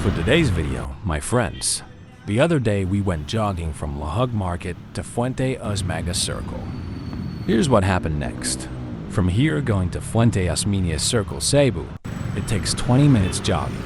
For today's video, my friends, the other day we went jogging from Lahug Market to Fuente Osmaga Circle. Here's what happened next. From here going to Fuente Osmeña Circle Cebu, it takes 20 minutes jogging.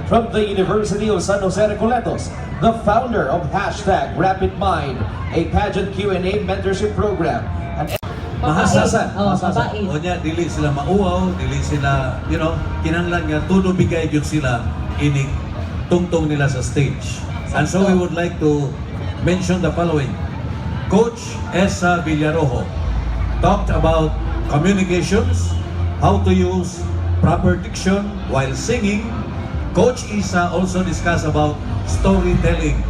From the University of San Jose Recoletos, the founder of #RapidMind, a pageant Q&A mentorship program. Mahasasan. Mahasasan. O niya, dili sila mauaw, dili sila, kinanglan nga, todo bigay yun sila inig tungtong nila sa stage. And so we would like to mention the following. Coach Esa Villarojo talked about communications, how to use proper diction while singing. Coach Isa also discussed about storytelling,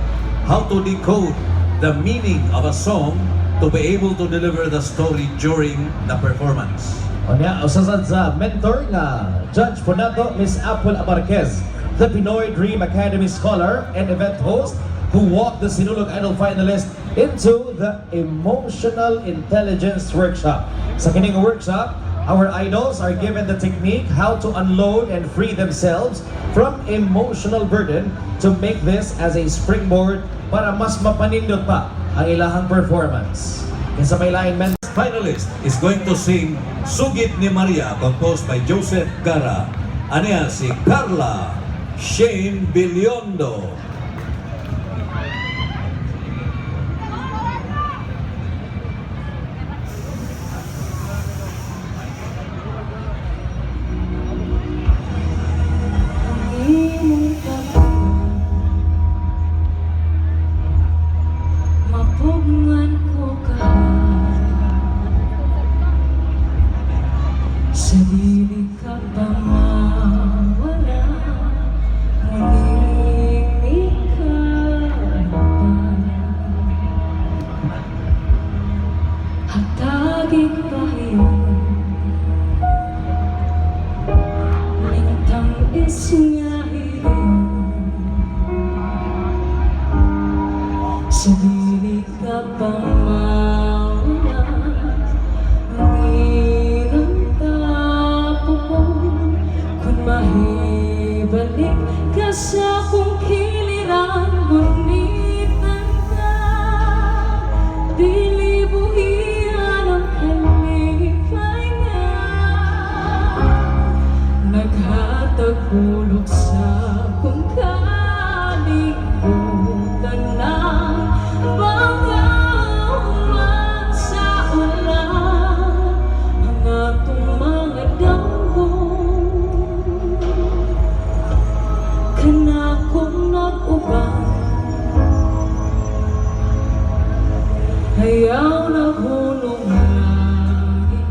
how to decode the meaning of a song to be able to deliver the story during the performance. Onya, usasad sa mentor nga Judge Ponato, Miss Apple Abarquez, the Pinoy Dream Academy scholar and event host who walked the Sinulog Idol finalist into the Emotional Intelligence Workshop. Sa kining workshop, Our idols are given the technique how to unload and free themselves from emotional burden to make this as a springboard para mas mapanindot pa ang ilahang performance. And sa may line, men, Finalist is going to sing Sugit ni Maria, composed by Joseph Cara. Ano yan? Si Carla Shane Biliondo. Mapugngan ko ka sa dili ka pa mawala, muling ikaw pa hatagig pahiyon lintang isnyahin sa dili ka pa mawala, hirang tapo ko kung mahibalik ka sa kong kiliran, gunitan ka dili buhian ang kalipay nga naghatag hulog sa kong kalibutan na bangawan sa ulan ang atong mga damgo kana kong nag-uban ayaw na hulong langit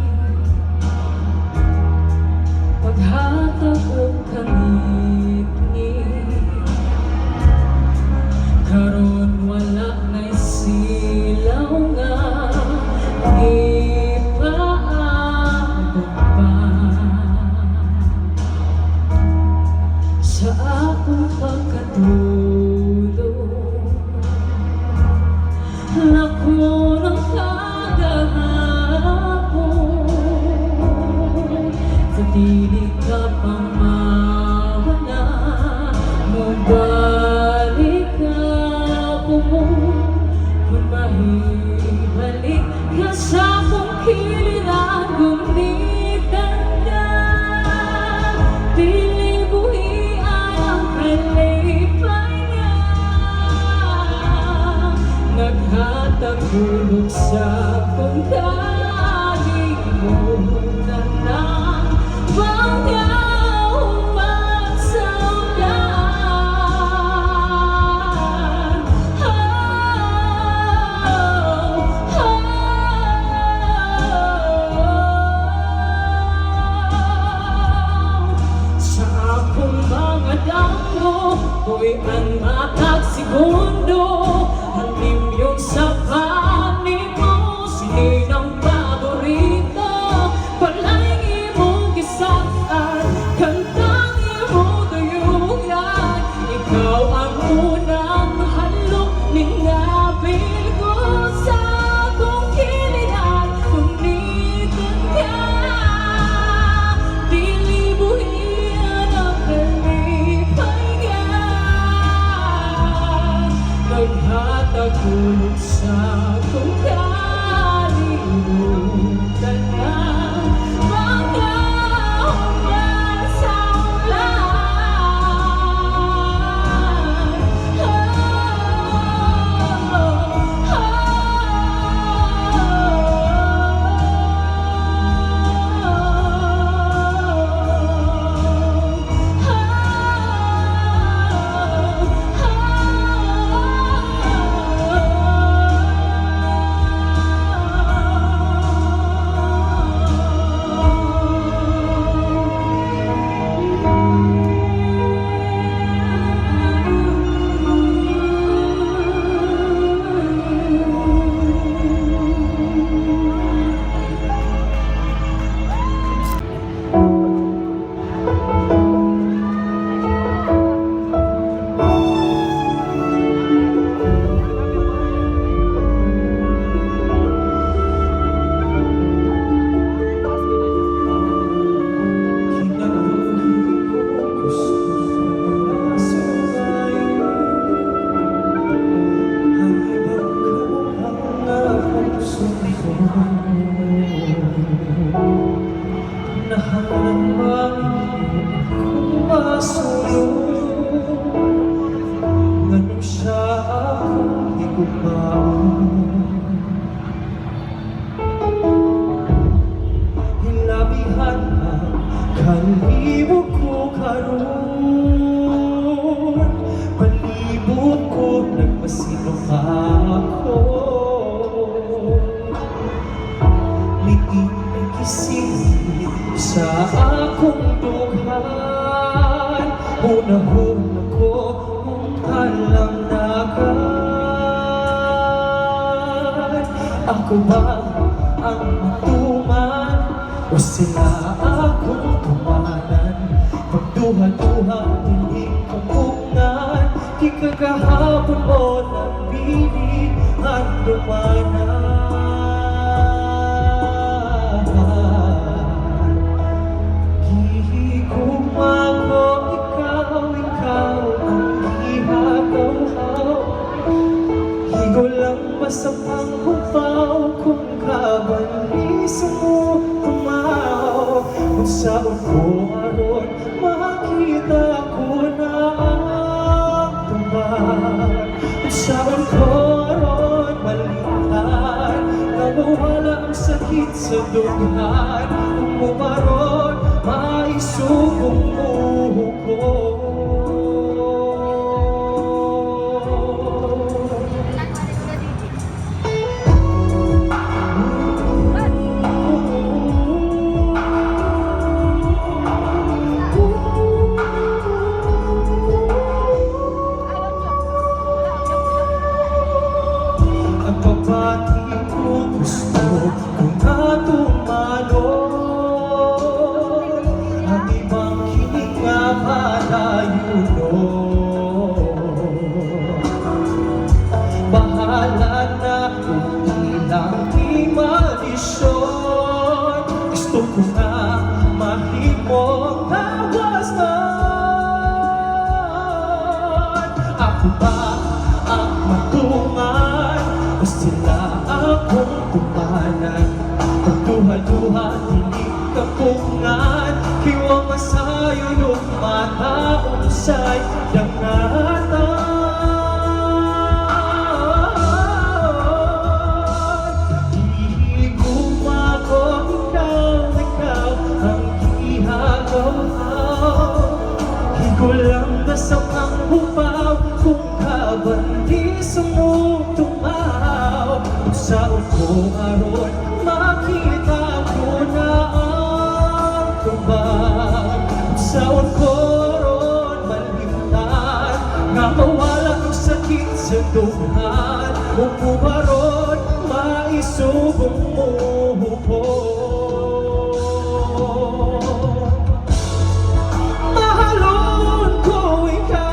paghatag o kangit-ngit karon wala na'y silaw nga ipaabot pa sa akong pagkatulog lako ng kagahapon sa dili ka pa mawala, mabalik ka po mo kung mahibalik ka sa kong kiliran, gunitan ka dili buhian ang kalipay nga naghatag hulog sa kong kalimutan na bangawan sa ulan. Sa akong mga damgo, ko'y ang matag segundo, ang imyong sa panig mo, sininang paborito, palay imong gisaan, kantang imong duyugan, ikaw ang unang halok, ningabil ko sa akong kiliran, gunitan ka, dili buhian ang kalipay nga, naghatag hulog sa akong kalimutan na bangawan sa ulan. Hilabihan ang kalibog ko karon, palibot ko nagmasino ka ako. Liit sa akong dughan, hunahon ako kung kalang nagan. Ako ba ang matuman o sila akong tumanan? Pagduha-duha hindi kumpungan, kikagahapon mo ng pilit ang dumanan. Gihigom ako, ikaw ang ihagaw-haw. Higo lang ba sa panghupaw kung kabalisa mo tumaw? Kung saan ko aron makita ko na ang tuman. Kung saan ko aron malimtan na mawala ang sakit sa dughan. Kung mubaron maisubong mo ko. Ang pabati ko gusto kung natumalon, ang ibang hininga malayo nun. Bahala na kung ilang imalisyon, gusto ko nga mahimong tawas nun. Ako ba ang matungan o sila akong tumanan? Pagduha-duha, hindi kapungan, kiwang masayo yung mataong sa'y dangatan. Hihigom ako, ikaw ang ihagaw-haw. Higo lang ba sa panghupaw kung kabandisa mo tumaw? Kung saan ko aron makita ko na ang tumbang. Kung saan ko aron malimtan nga mawala ang sakit sa dughan. Kung mubaron maisubong mo ko. Mahalon ko ikaw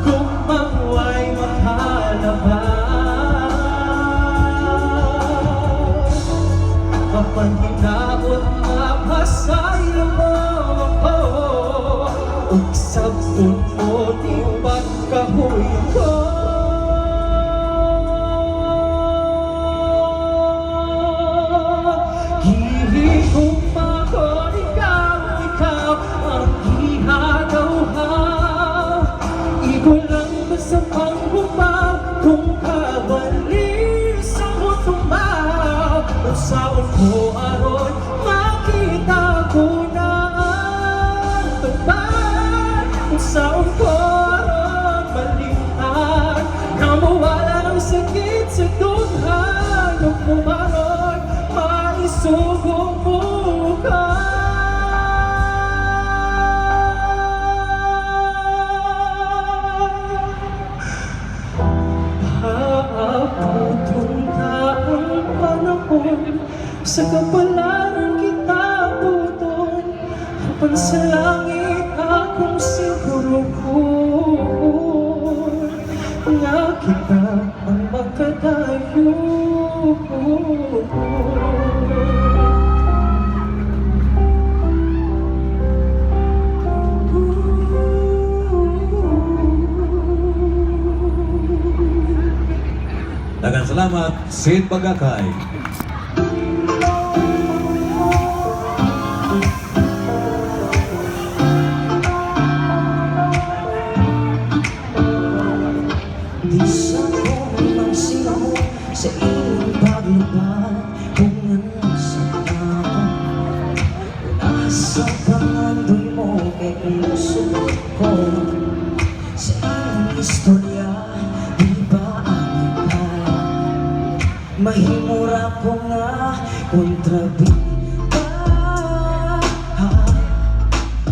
kung mangway makalabas. Mapanginaot mapasayo mo ako, ug sabon mo di pagkahuyo ko. Hihigom ako, ikaw ang ihagaw-haw. Igo lang ba sa panghupaw kung kabalisa mo tumaw? Kung saan ko aron makita ko na ang tumbang. Kung saan ko aron malimtan na mawala ang sakit sa dughan. Kung mubaron maisubong mo ka. Haabutong ka ang panahon, sa kapalaran kita buton. Hapan sa langit akong siguro ko, nga kita ang magkadayo. Daghang salamat, Sid Bagakay. kumusulot ko sa iyong istorya. Di ba ang kaya mahimura ko nga kontrabida?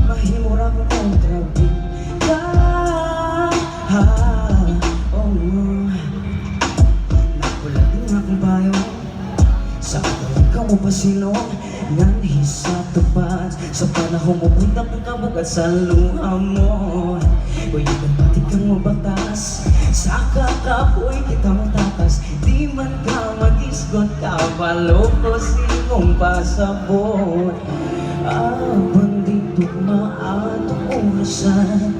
Mahimura ko kontrabida. Nakulat din akong bayo sa ikaw mo pasilong ngan hisa tupad sa panahon mo punta kong kabugat sa luha mo. Uy, pati kang mabatas sa kakapoy kita matakas. Di man ka mag-isgot ka baloko silong pasabot. Bandito maatong orasan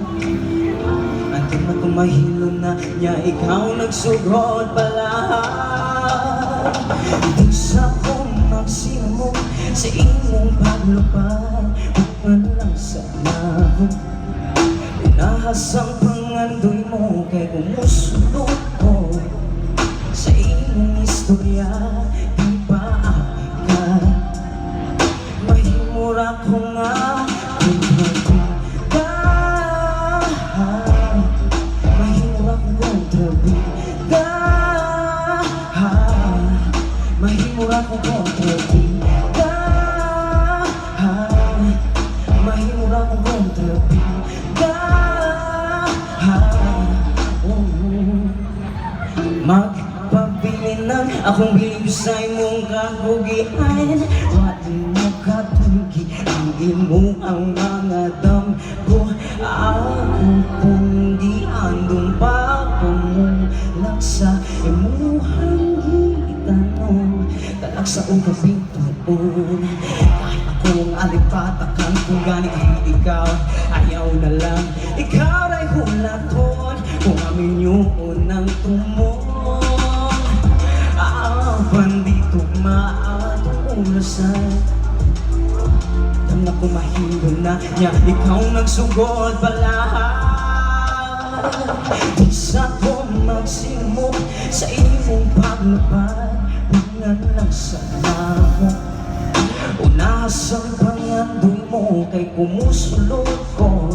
anto na kumahilo na niya ikaw nagsugod pala. Di sa kong magsinamok sa imong paglupad. Bungan lang sana ako inahasang pangandoy mo kay kumusulot ko sa imong istorya. Di ba ka mahimura ko nga kontrabida? Mahimura ko kontrabida. Mahimura ko kontrabida. Mahimura ko kontrabida. Magpabili ng akong bilib sa imong kagugian. Wadi mo katugi ang imo ang mga damgo. Ako kung di andong pa pumulak sa imuhang gitanong talak sa ugabing tuon. Kahit akong alipatakan kung gani kang ikaw ayaw na lang ikaw ay hulaton kung amin yun ang tumong. Bandito maatong ulasan na kumahilo na niya ikaw nagsugod pala. Isa ko magsimok sa imong paglupad. Bungan lang sana ako unahasang pangandoy mo kay kumusulot ko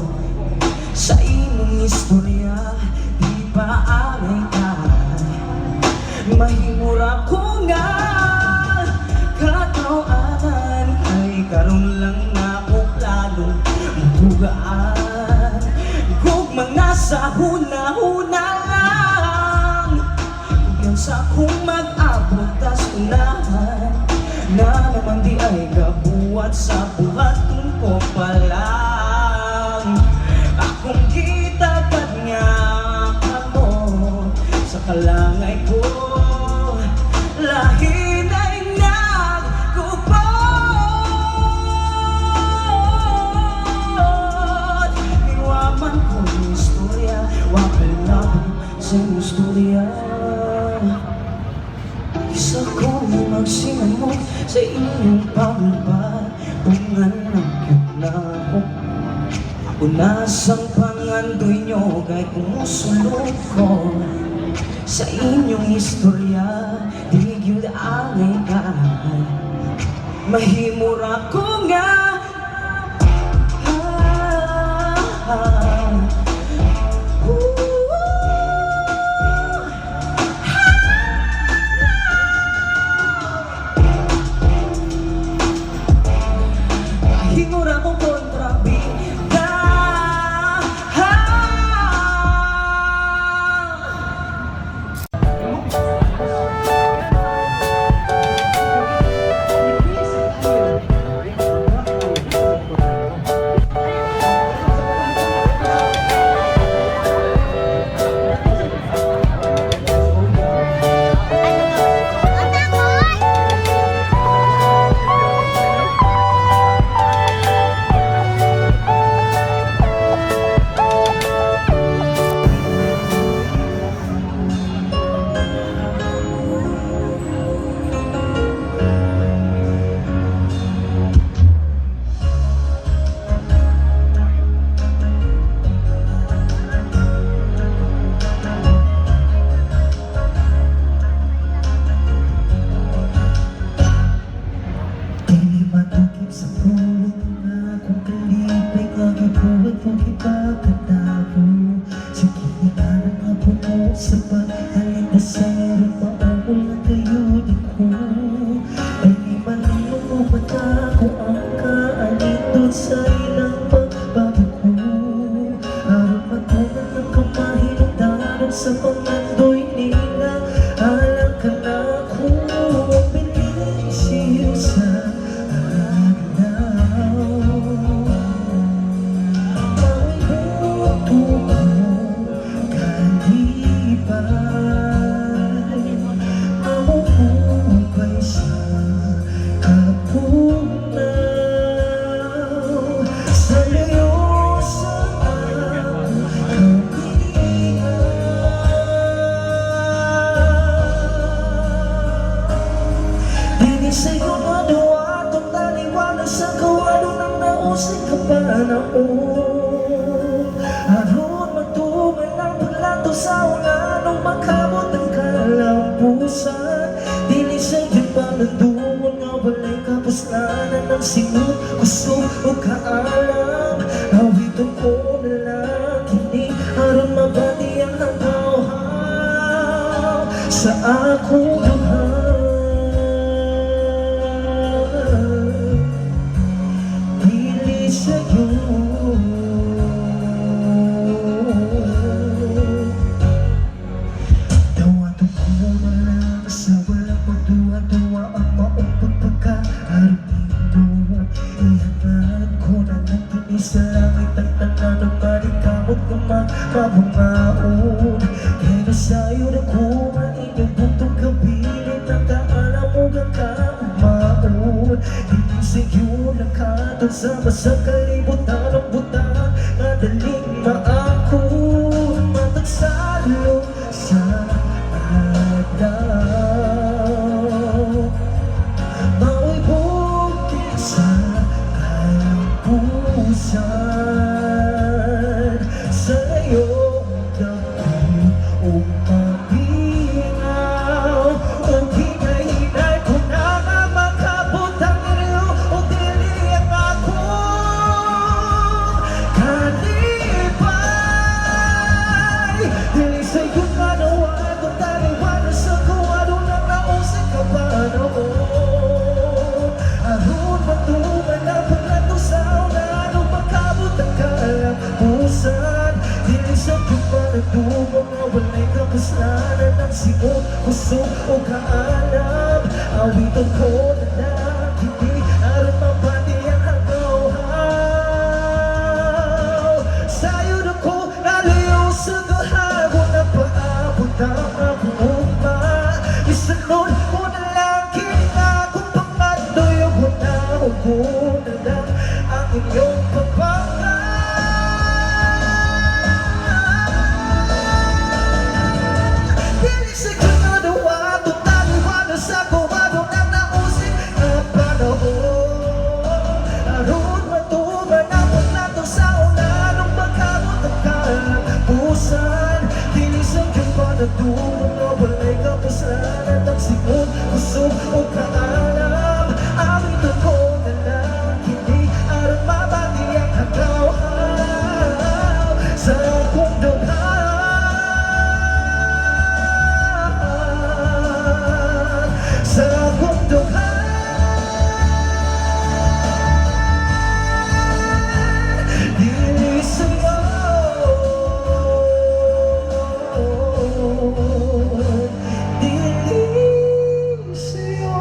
sa imong istorya. Di ba alay ka mahimura ko nga katawanan kay karon lang na ko lalong matugaan. Kung mga sa huna-huna lang kung sa kung mag-abot tas unahan na naman di ay gabuhat sa buhaton ko pa lang. Akong kitagad nga ako sa kalangay ko lahi na'y nagkupot. Iwaman ko yung istorya, wakal labong sa istorya. Isa ko magsinamok sa inyong paglupad. Bungan ng cute na ako unasang pangandoy nyo kay kumusulot ko sa inyong istorya. Di gyud alay ka mahimura ko nga. Mahimura ko kontrabida. pagkatao. Sige na ng hapon mo sa paghalit na sayang maumol na kayo di ko. Ay di malinaw mo mata ko ang kaanindot sa ilang pagbabago. Araw matunan ng kamahinundanan sa pamandoy nila. Alam ka na kung binisip sa sa'yo na duwa itong taliwanag sa kawalo ng nausay kapanahon. Aron magtuman ng paglanto sa una nung makabot ang kalampusan. Dili sa'yo pa nanduman nga walay kapuslanan ng singot, gusto o kaalam. Awiton ko na lang kini aron mabati ang hanggaw sa akong luha. Sa langit ang tananang manikamot ng mabumaon. Kaya nasayo na ko ang inyong buntong kabilin ang kaala mo ang kaumaon. Hindi sa'yo nakatong sama sa kalibutan ng butang madaling maakon. Matagsalo sa adaw, mao'y bukit sa sa'yo dapit o pabingaw o hinay-hinay ko na nga makabot ang ilo o dili ang akong kalipay. Dili sa'yo kanawa itong taliwanag sa kawalo ng nausay kapanahon. Aron matuman ang paglanto sa una makabot ang kalampusan. Dili sa pagpanagtubang na walay kapuslanan ng sigot, gusto o kaalam. Awiton ko na lang hindi aron mapati ang hanggaw. Sa'yo na ko naliw sa kahapon na paabot ang akong isunod mo na lang kina kung pamandoy o gunahon ko na lang ang inyong pagpapalala. Dili sa ginagawa itong taliwanag sa kawalo ng nausay kapanahon. Aron matuman ang paglanto sa una nung magkabot ang kalampusan. Dili sa ginagawa na walay kapuslanan ng sigot, gusto o kaalam. Awiton ko na lang hindi aron mabati ang hanggaw sa akong dughan, sa akong dughan. Dili sa'yo, dili sa'yo.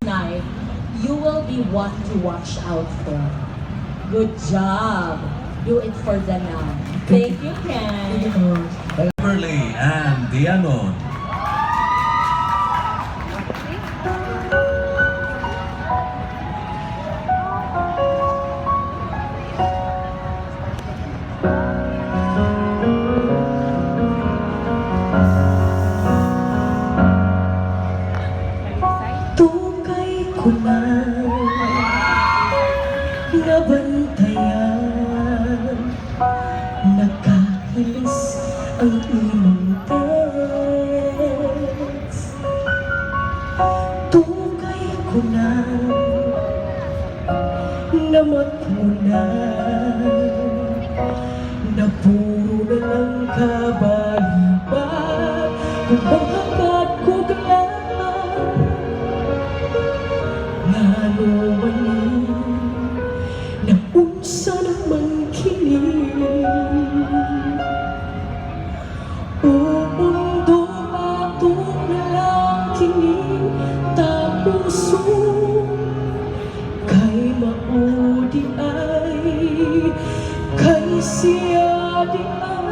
Night, you will be one to watch out for. Good job. Do it for the now. Thank you, Ken. Beverly and Dianon. Tukay ko na nabantayan, nakahilis ang imong text. Tukay ko na namat mo na puro na lang kabalibat kung bang hanggat ko galaan ngano man na unsa naman kini o mundo ato na lang kini tapuso kay maudi ay kay siya di ay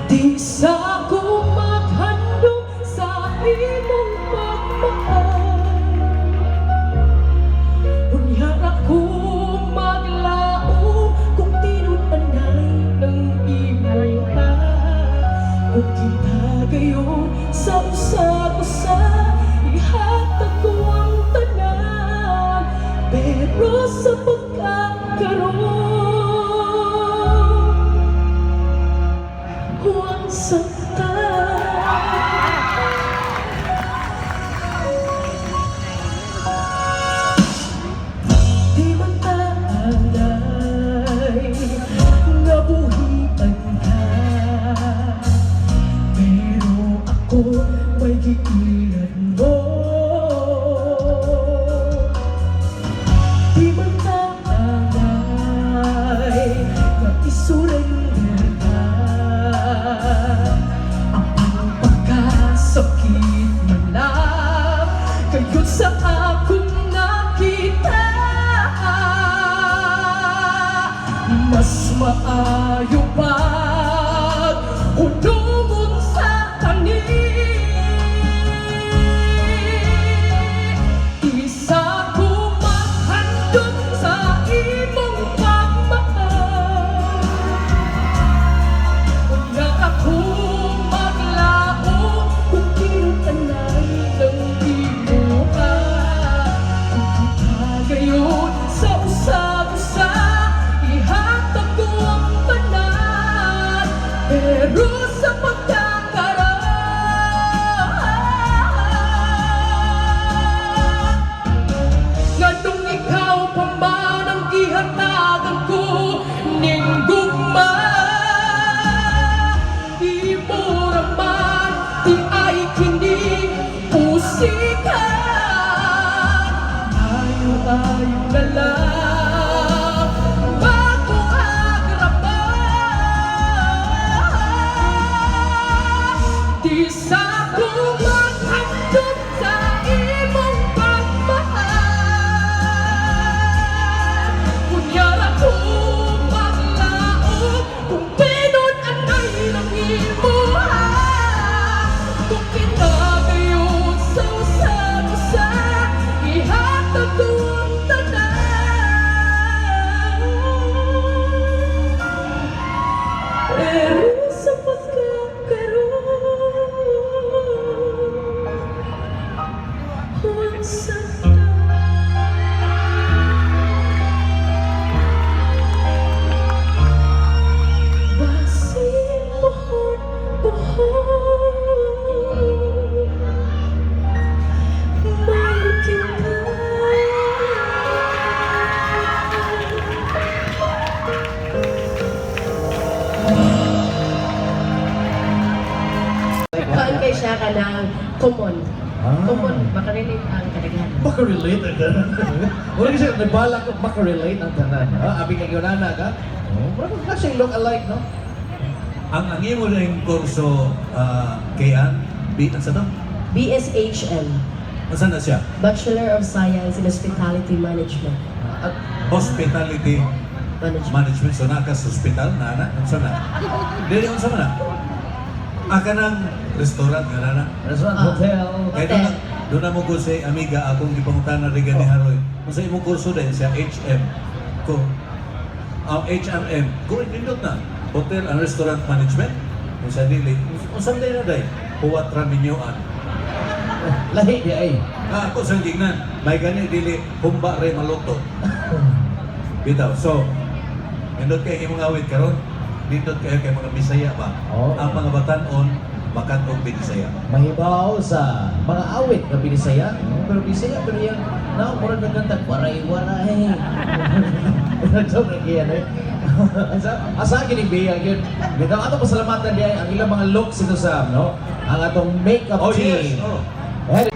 di sa ko maghandog sa imong pagmahal unya ako maglao kung tinut-anay ng imong kung kita gayon sa usa-usa ihatag ko ang tanan pero sa pagkakaroon huwag saktan di man taanay nga buhian ka pero ako may giilan mo di man taanay nga isurrender ka ang pagkasakit man lang kayo sa akong nakita mas maayo pag hunungon sa kani isa ko maghandog sa imong pagmahal kung na ako maglao kung kinanay ng imuha kung kita gayon sa usa-usa ihatag ko ang tanan pero sa pagkakaroon nganong ikaw pa man ang gihatagan ko ning gugma di mo raman di ay kini usikan ayo-ayo na lang bago agraman di sa ko maghandog sa imong pagmahal kunyara ko maglao kung pinun-anay ng imuha kung kinagayon sa usa-usa ihatag ko ang tanan pero sa pagkakaroon huwag saktan basin buhon-buhon mahal kita Kaan kay siya ka ng common. Ah. Common, makarelate ang kadaghan. Makarelate ang tanan. Wala kasi nagbalak ko makarelate ang tanan. Abi kay Yonana ka? Parang kasi look alike, no? Ang imo ring kurso kayan, sa to? BSHM, Nasaan na siya? Bachelor of Science in Hospitality Management. At Hospitality Management. So naka sa hospital na ana, unsa na? Dili unsa man na? Kanang restaurant nga na. restaurant, Ah. hotel. Kaya doon na mo ko sa amiga akong ipangutana rin ni Haroy. Kung sa imong kurso din sa HM ko. HMM, ko indot na. Hotel and Restaurant Management. Kung sa dili, unsa din na day? Huwat raminyoan. Lahi di ay. Ako sa gignan, may gani dili humba ray maloto. Bitaw. So, nindot kay imong awit karon, nindot kayo kay mga Bisaya ba? Oh. Ang mga batan-on makantong Binisaya. Mahibaw sa mga awit na Binisaya. Pero Bisaya, pero yan, na, murag nagkanta, waray-waray. Sobrang iyan eh. Asa ginibiyang yun. Bitaw ato pasalamatan niya ang ilang mga looks ito sa, no? Ang atong makeup Oh team. yes, oh. Eh,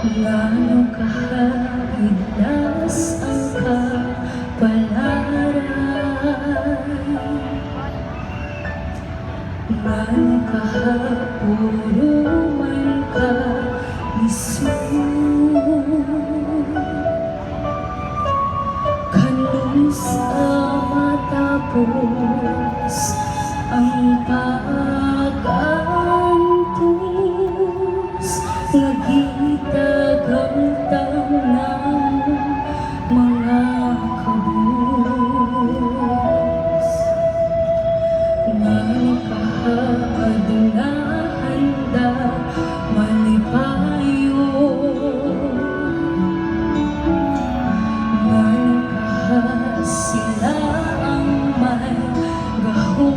Ngano kahigdas ang kapalaran, ngano kahapuro man ka nisud, kanung sa matapos ang pag-antos, nagitagamtang ng mga kabus. Ngano kahaad na handa malipayo, ngano kaha sila ang may gahon.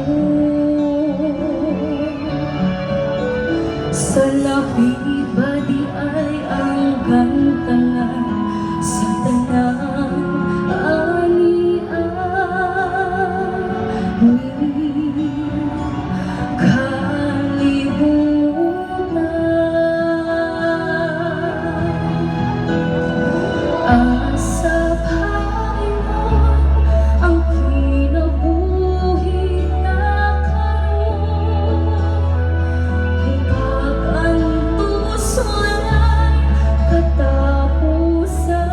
Sa lapid ba di ay ang gantangan sa tanang kalibutan. Asa Panginoon ang kinabuhi na karon, kung pag-antos walay katapusan.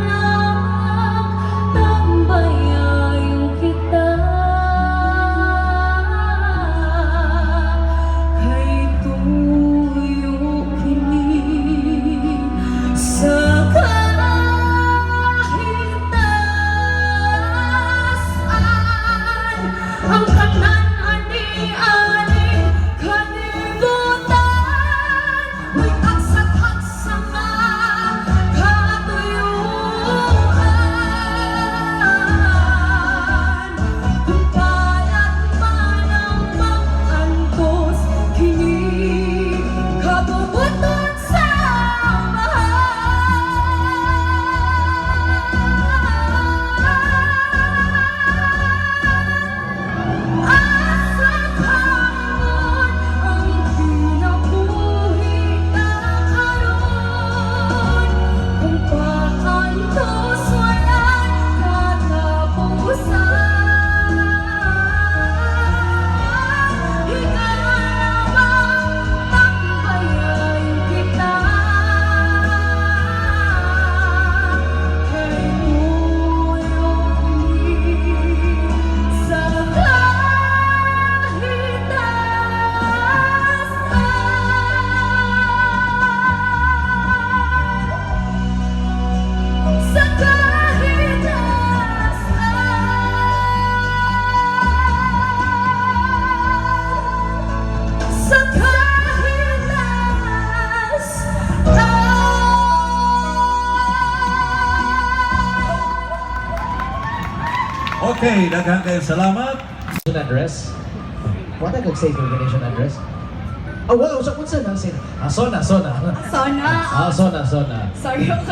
Hikalamang tambayayong kita, kay tuyo kini sa kahigtasan. Ang tanan ani-ani kalibutan, may agsat-agsa nga katuyuan. Kung kaya't man ang mag-antos, kini kabubuton sa asa Panginoon ang kinabuhi na karon, kung pag-antos walay katapusan. Hikalamang tambayayong kita, kay tuyo kini sa kahigtasan. Sa kahigtasan. Sa kahigtasan. Okay, daghang kayo salamat. address. What I could say organization address? Oh, wow, so what's that? Sona. Sona. Sona. Sorry ako.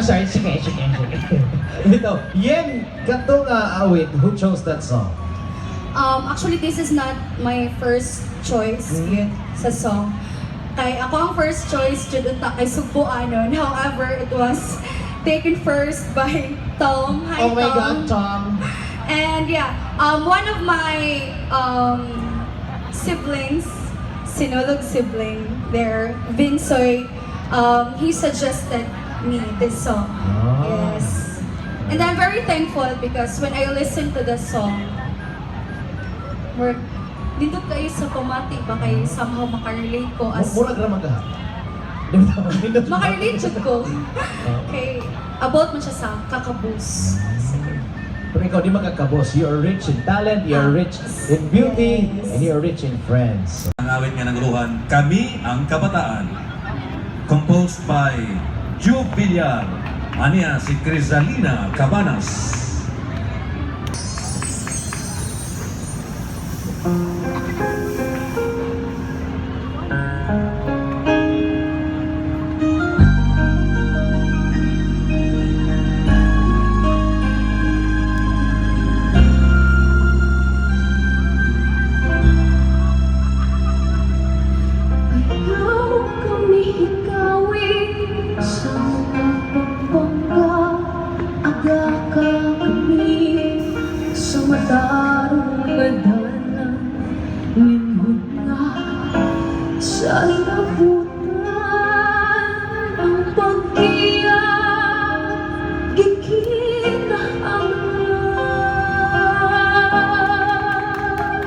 Sorry, sige. Ito, Yen, katong awit, who chose that song? Actually, this is not my first choice yun sa song. Kay ako ang first choice dyan ta kay Subuanon. However, it was taken first by Tom. Hi, Oh my Tom. God, Tom. And yeah, one of my siblings, sinulog sibling there, Vinsoy, he suggested me this song. Ah. Yes. And I'm very thankful because when I listened to the song, Work. Dito kayo sa pamati ba kayo somehow makarelate ko as... Murag ra magha. Makarelate jud ko. Okay. About man siya sa kakabus. Pero ikaw di magkakabos. You are rich in talent, you are rich in beauty, and you are rich in friends. Ang awit nga nagruhan, Kami ang Kabataan. Composed by Joe Villar. Aniya si Crisalina Cabanas. Ayaw kami hikawin sa mga pagbangga. Aga ka kami sa matarong gadanan. Lingkod nga sa inabutan ang pagkiyak. Gikinahanglan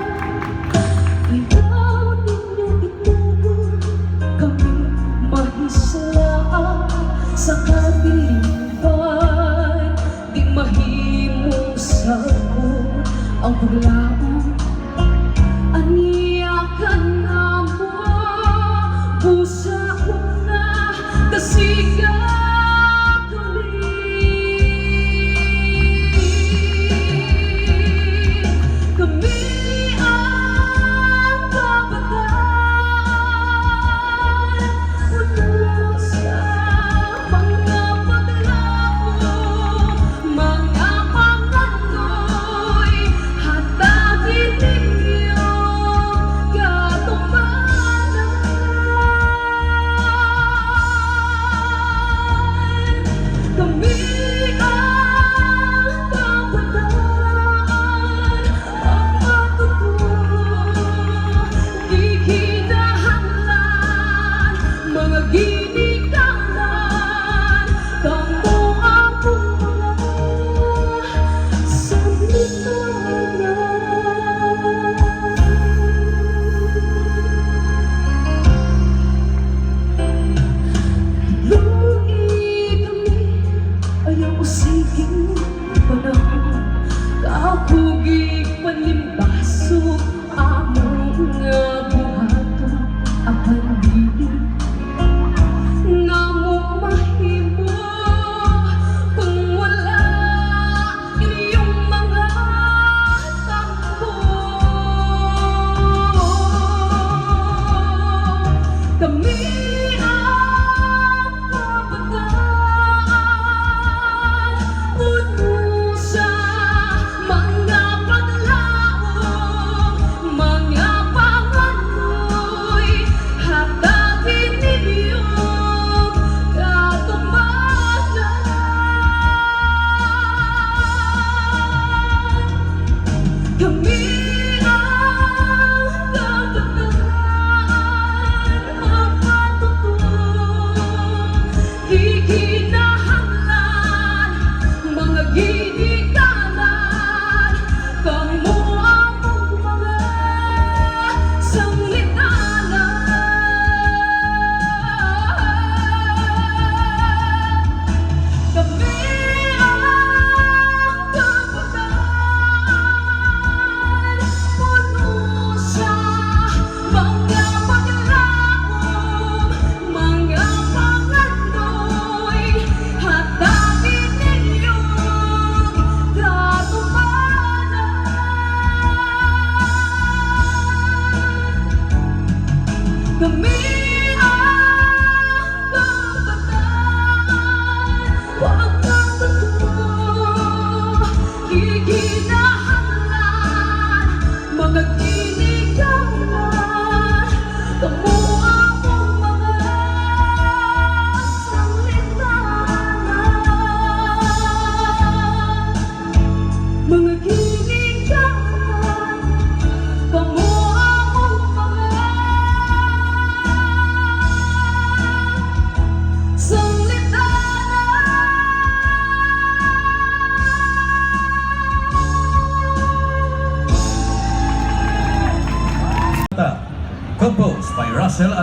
ikaw ninyo itugon kami mahislaan sa kadiliman. Di mahimong sagot ang paglaong aniyakan na mo. Busa ko na kasiga kami ang kabataan. Puno sa mga paglaom, mga pangandoy, hatagin ninyo katumpanan.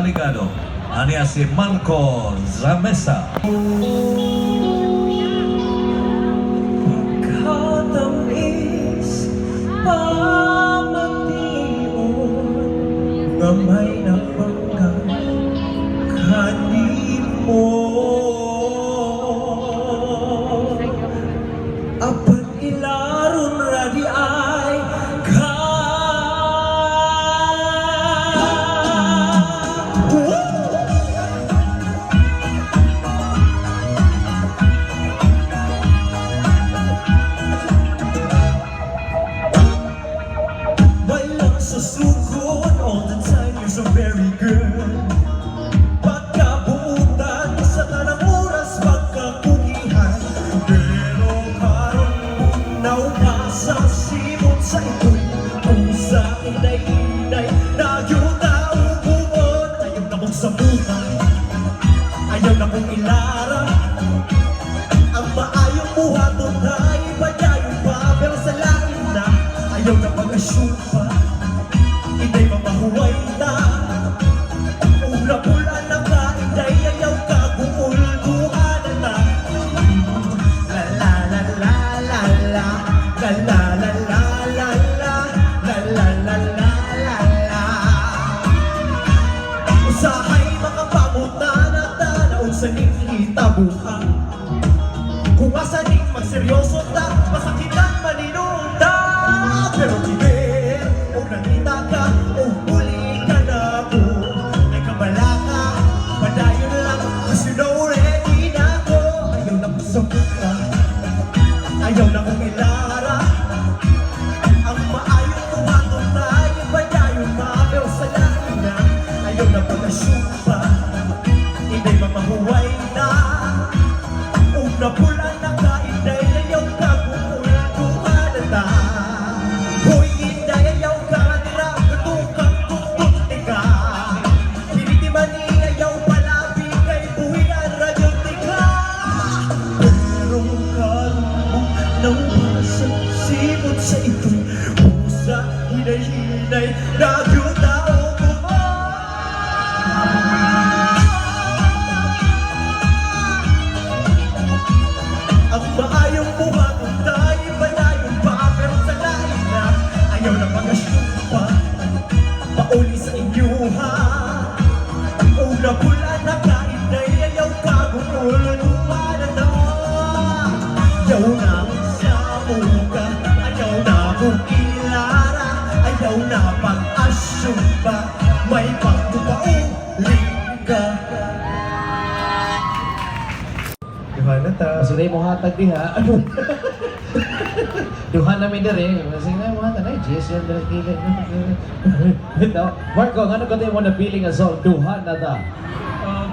Aligado. Ania si Marco Zamesa. Katamis pamatiun nga may napanggan kanimo apan ilaron radi ay walang susugod all the time, you're so very good. Pagkabuutan sa tanang oras pagkakugihan, pero karon naupasa simot sa ito'y pusa inay-inay na yun na ububon. Ayaw na mong sabuhan, ayaw na mong ilara. Ang maayong buhaton na ipayayon pa, pero sa lain na ayaw na pag-assume pa. Inday mamahuway na ula-pula na ka, inday ayaw ka buul-buhanan na. La la la la la la, la la la la la la, la la la la la la. Usahay mga pamutan at tanaon sa nikitabuhan. Kung asaning magseryoso ta, masakitan maninunda. Pero tiber, o nakita ka, o huli ka na po. Ay kabala ka, padayon lang, cause you know ready na ko. Ayaw na kong sabuka, ayaw na kong ilara. Ang maayong tumaton na, ipadayon ka, pero sa lain na, ayaw na pag-assume pa. Hindi mamahuway na, una pula na ka, inday ayaw ka bukul-bukanan na. Hoy, inday ayaw ka nila, katukang tututi ka. Hindi man ayaw palabi kay buhian radyote ka. Pero kalubog ng basa, simot sa ito'y pusa, hinay-hinay, nagyuta o ang maayong buhatong tayo padayon pa, pero sa lain na ayaw na pag-assume pa. Pauli sa inyo ha, una pula na kain na ayaw ka bukul-bukanan na. Ayaw na sa muka, ayaw na mong ilara, ayaw na pag-assume pa. May pagpupauling ka. Kasi mo hatag diha. Duha namin dere. Kasi na mo hatag ay Jason dere kile. Marco, ano ko tayo mo na feeling as all duha na ta?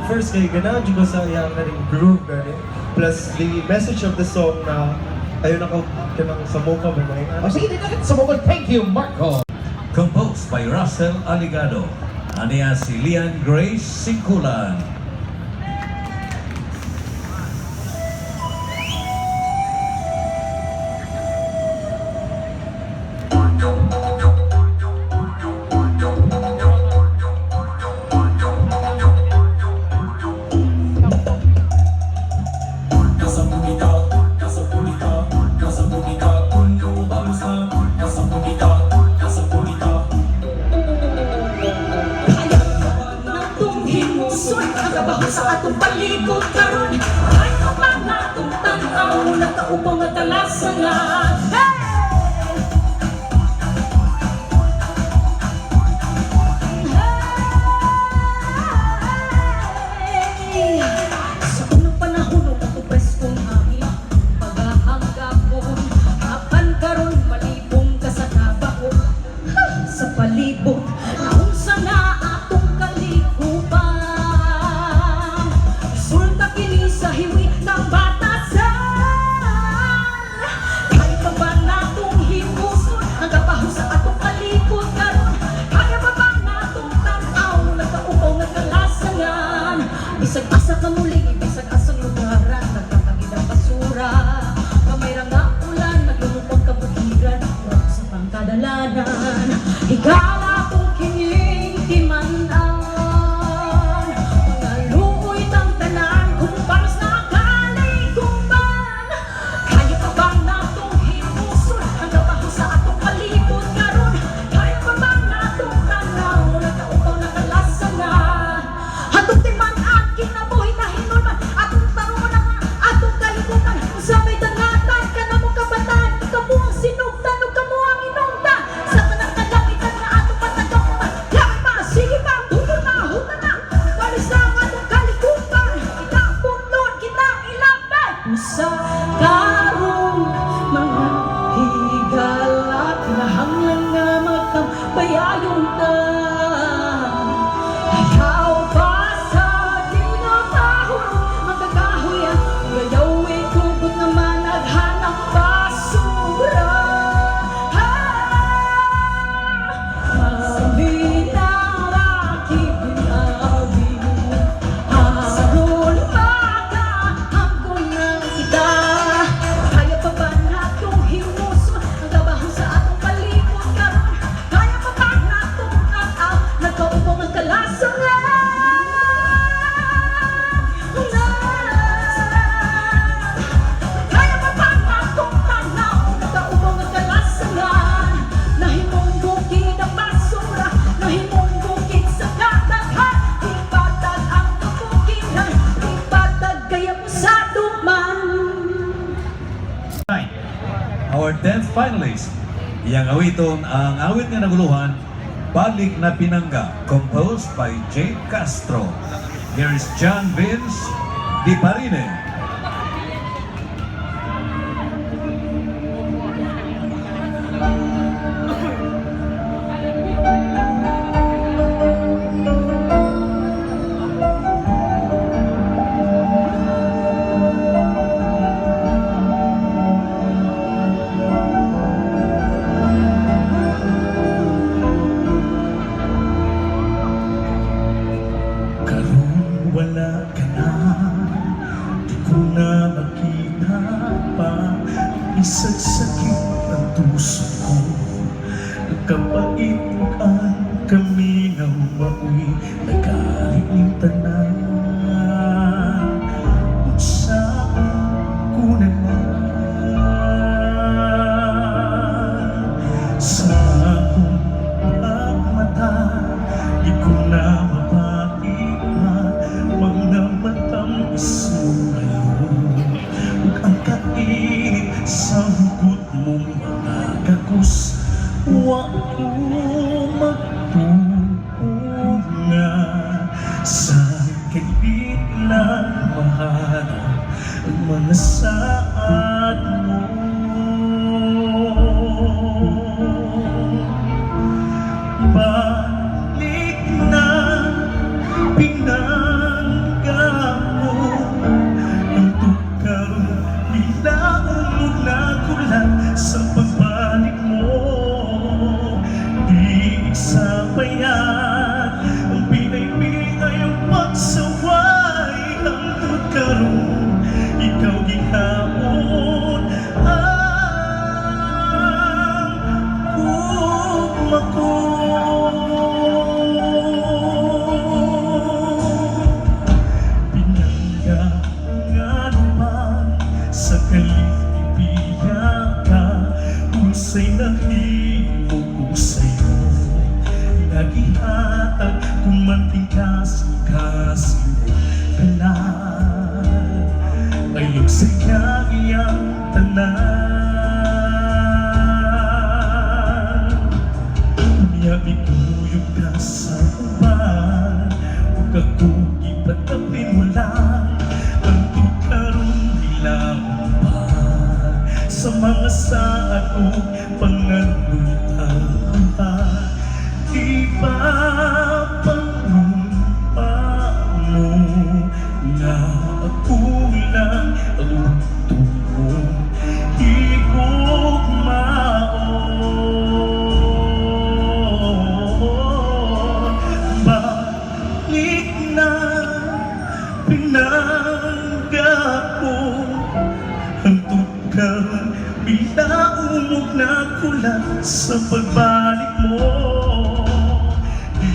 First kay ganahan dyan ko sa iyang naring groove gani. Plus the message of the song na ayun ako kanang sa mukha mo mga O sige, dito sa moment. Thank you, Marco. Composed by Russell Aligado. Ania si Lian Grace Singkulan. Sa atong palikod karon ay kapag natong tanaw nakaupang at talasangan. Hey! Sa unang panahon ng katupres kong hangin, paghahanggap ko apan karon malibong ka sa tabaon. Sa palibot naong sa nga atong kalikupan. Sulta kini sa hiwi ng batasan. Kaya pa ba natong himuson ang kapaho sa atong kalikod karon? Kaya pa ba natong tanaw nagkaupaw ng kalasangan? Bisag asa ka muli, bisag asang lugaran, nagtatagid ang basura. Kamay ra nga ulan, naglulupang kabutigan sa pangkadalanan. Higala kong kining timanan. finalists. Iyang awiton ang awit nga naguluhan, Balik na Pinangga, composed by Jade Castro. Here is John Vince Di Parine. Karong wala ka na, di ko na makita pa. Isang sakit ng puso ko, nagkapaitan kami ng maui, nagkariing tanan. Kung saan ko na lang, sa akong pagmata, di ko na mapaipa, wag naman ang isumalong. Huwag ang kainit sa hugot mong mga kakus, huwag ko magtunga. Sa kailit lang mahanap ang mga saad mo. Balik na Pinangga mo, ang tukarong binaong na kulang sa pagbalik mo. Di sabayan ang pinay-pinay ang pagsaway, ang tukarong ikaw gihapon ang gugma ko. Pinangga nga naman sa kalipiya ka, usay nahimo ko sa'yo, nagihatag kumanting kasing-kasing ka na. Ayok sa'yo iyang tanan, unya ituyog ka sa uban, huwag ako ipatapin mo lang ang tukarong bilang pa sa mga saat o panganutan. Di ba panumpa mo na ako lang ang tungkong igugmaon? Balik na Pinangga ko, ang tukarong binaumog na kulang sa pagbalik mo. Di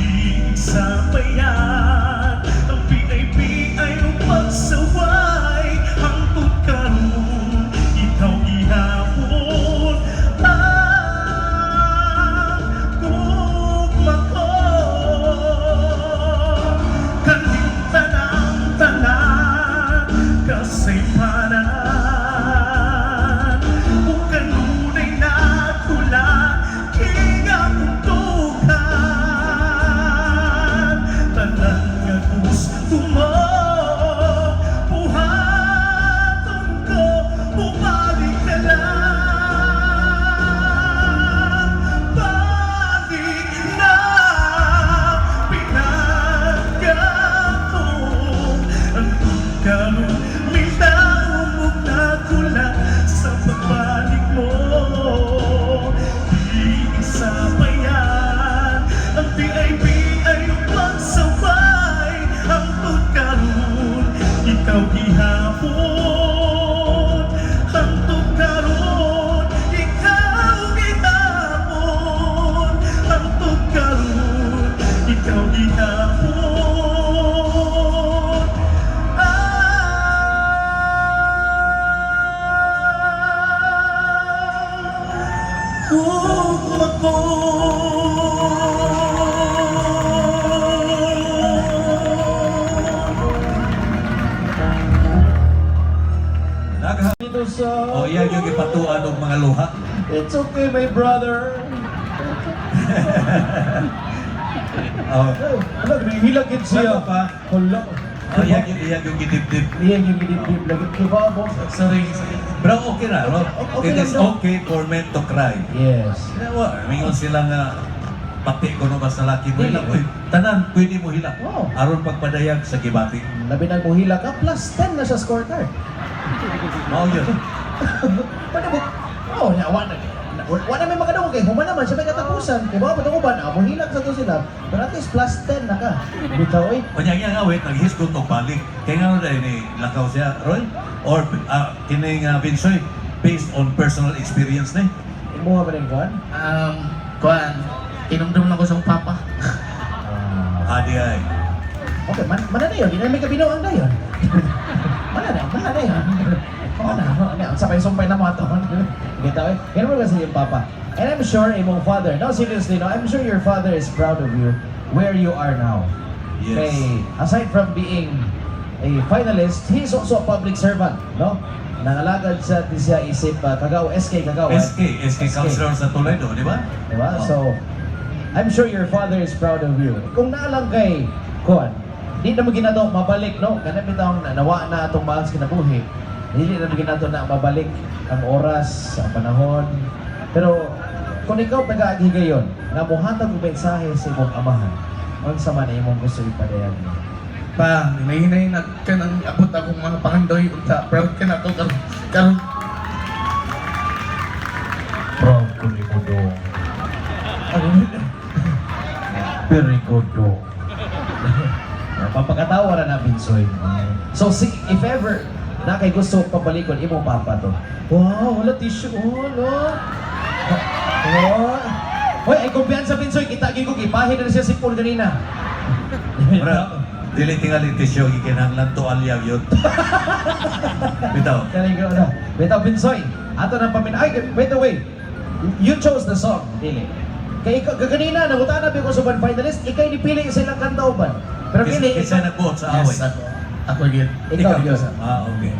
sabayan ang pinay-pinay ng pagsaway, ang tukarong ikaw ihapon ang gugma ko. Kalimtan ang tanan, kasaypanan, o kanunay na kula, kinga kong tukan. Tanan nga gusto mo, buhaton ko, bumalik ka lang. Balik na Pinangga ko, ang tukarong minaumog na kulang sa pagbalik mo. Di sabayan ang pinay-pinay ng pagsaway, ang tukarong ikaw gihapon, ang tukarong ikaw gihapon, ang tukarong ikaw gihapon. Gugma ko. Nagha- Dito sa O iya yung ipatuan ng mga luha. It's okay, my brother. Oh, Ano, hinihilagin siya. Ano pa? Hala. iyag yung gidibdib. Iyan yung dinidib lagi. Diba, boss? Sorry. Pero okay na, no? Okay It lang is daw. okay for men to cry. Yes. Mingon sila nga pati ko no basta laki mo Dili. hilak. Uy, tanan, pwede mo hilak. Wow. Aron pagpadayag sa gibati. Labi na mo hila ka, plus 10 na siya scorecard. Mao yun. Pwede mo, oh, wala may makadaw kay human naman siya may katapusan. Kaya mga patukuban, mo hilak sa to sila. Pero at least plus 10 na ka. Bitaw eh. Kanya nga awit, naghisgot o balik. Kaya nga dahil ni lakaw siya, Roy? Or kining Vinsoy, based on personal experience na Imuha ba rin kuhan? Kuan, tinumdum na ko sa papa. Adi ay. Okay, mana na yun. Hindi na may kabinaw ang na yun. Mana na yun. Ang sapay-sumpay na mga to. Bitaw eh. Ganun mo kasi yung papa. And I'm sure imong father, no, seriously, no, I'm sure your father is proud of you where you are now. Yes. Okay, aside from being a finalist, he is also a public servant, no? Nangalagad sa siya isip Kagaw, SK Kagaw. SK Councilor sa Toledo, di ba? Diba? Oh. So, I'm sure your father is proud of you. Kung naalang kay Kuan, di na mo ginato mabalik, no? Ganun bitang nawa na itong mahal sa kinabuhi. Hindi na mo ginato na mabalik ang oras, ang panahon. Pero, kung ikaw nag-aagi gayon, nga muhatag ang mensahe sa imong amahan, ang sama na imong gusto ipadayag niyo. Pa, hinahinay na ka nang abot akong mga pangandoy unta. Proud ka na to karon. Proud ko ni Mudo. Very good, do. Papakatawa na Binsoy. So, if ever na kay gusto pabalikon, imong papa to. Wow, wala tissue. Oh, no. Oh. Hoy, ay kumpiyansa Binsoy, kita ko ipahin na siya si Paul kanina. Bro, dili tingali tisyo gikinahanglan to alyaw yun. Bitaw. Galing ko na. Bitaw Binsoy, ato na pamin. Ay, by the way, you chose the song, dili. Kay ikaw, kanina, nangutana ko sa one finalist, ikay nipili silang kanta uban. Pero pili, Kisa nagbuot sa away. Ako yun. ikaw yun. Okay.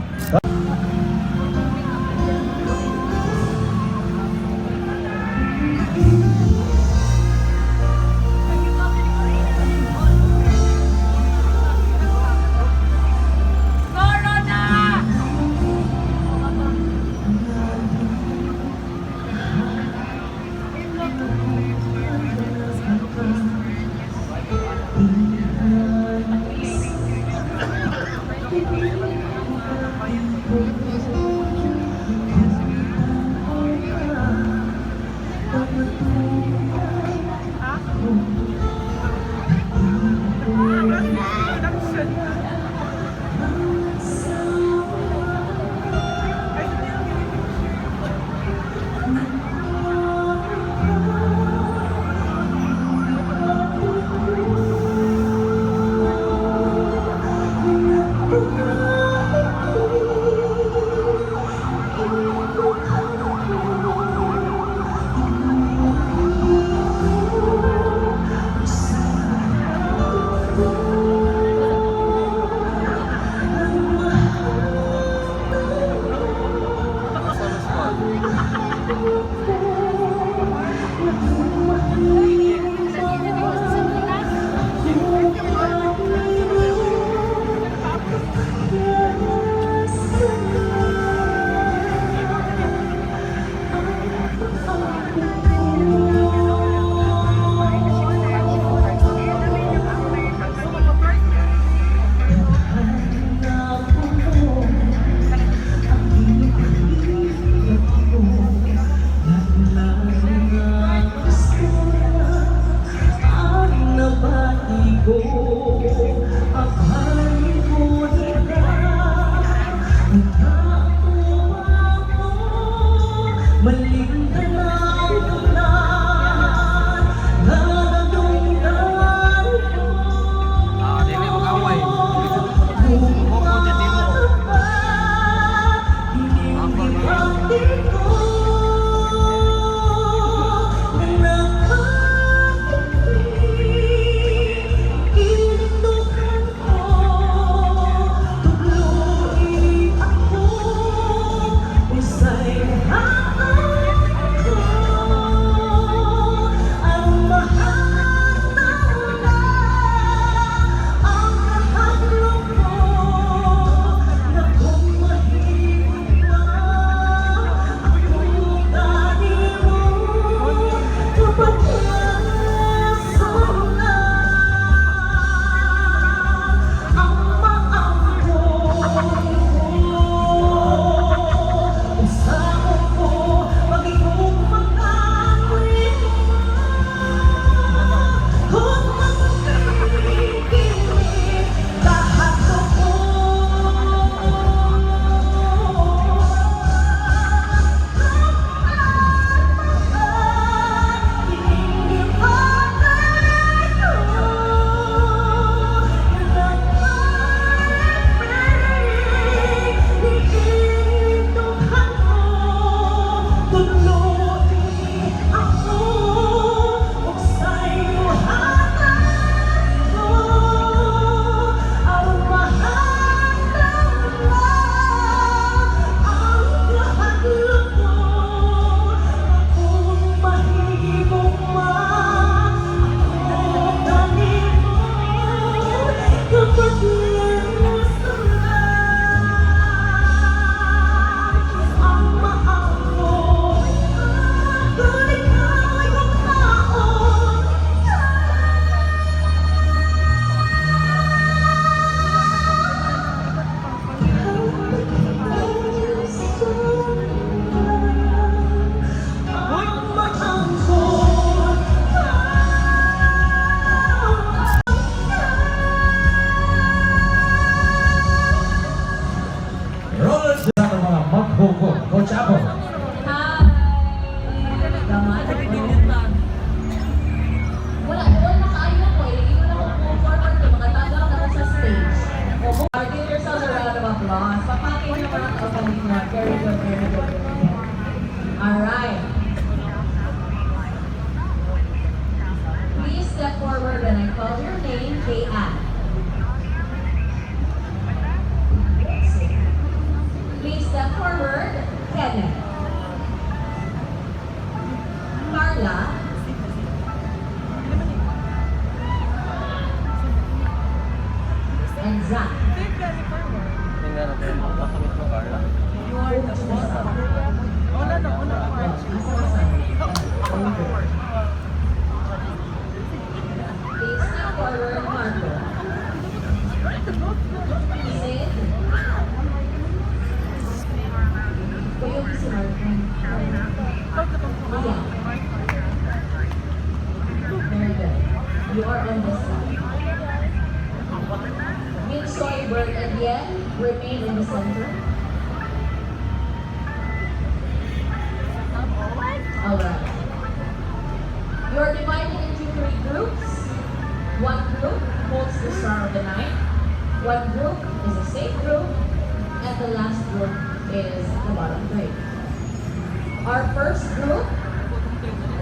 Please step forward, Marco. Sid. Kuya, si Marco. Yeah. Very good. You are on this side. Min Soyberg and Yen remain in the center. Alright. You are divided into 3 groups. One group holds the star of the night. One group is a safe group. And the last group is the bottom 3. Our first group,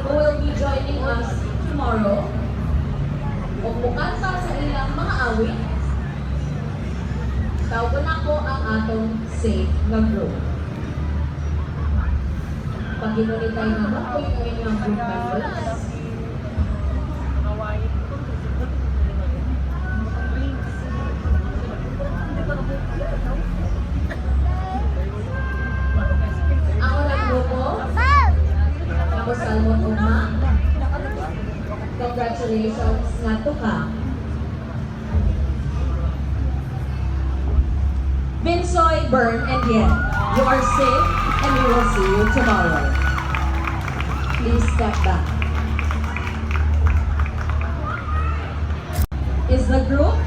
who will be joining us tomorrow, ug mukanta sa ilang mga awit, tawag na ko ang atong safe na group. Pag ginunitay na mo ko yung inyong group members, ang unang grupo, ako Salmon Ugma. Congratulations nga to ka. Binsoy, Bern, and Yen, you are safe and we will see you tomorrow. Please step back. Is the group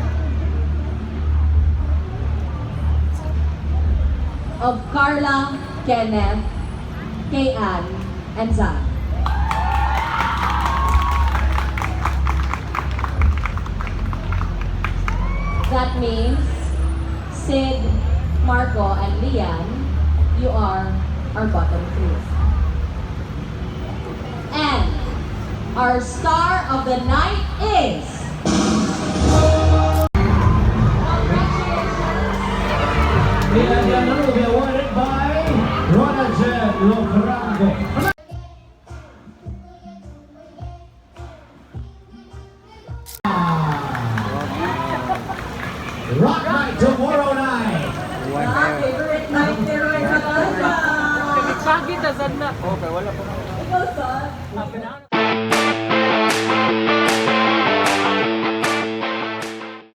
of Carla, Kenneth, Kayan, and Zach. That means Sid, Marco, and Lian, you are our bottom 3. And our star of the night is... Ilan will be awarded by Ronajet Lofrango. Rock night tomorrow night. favorite night ni Roy Cabasa. Bakit na? Okay, wala pa. Ikaw, son?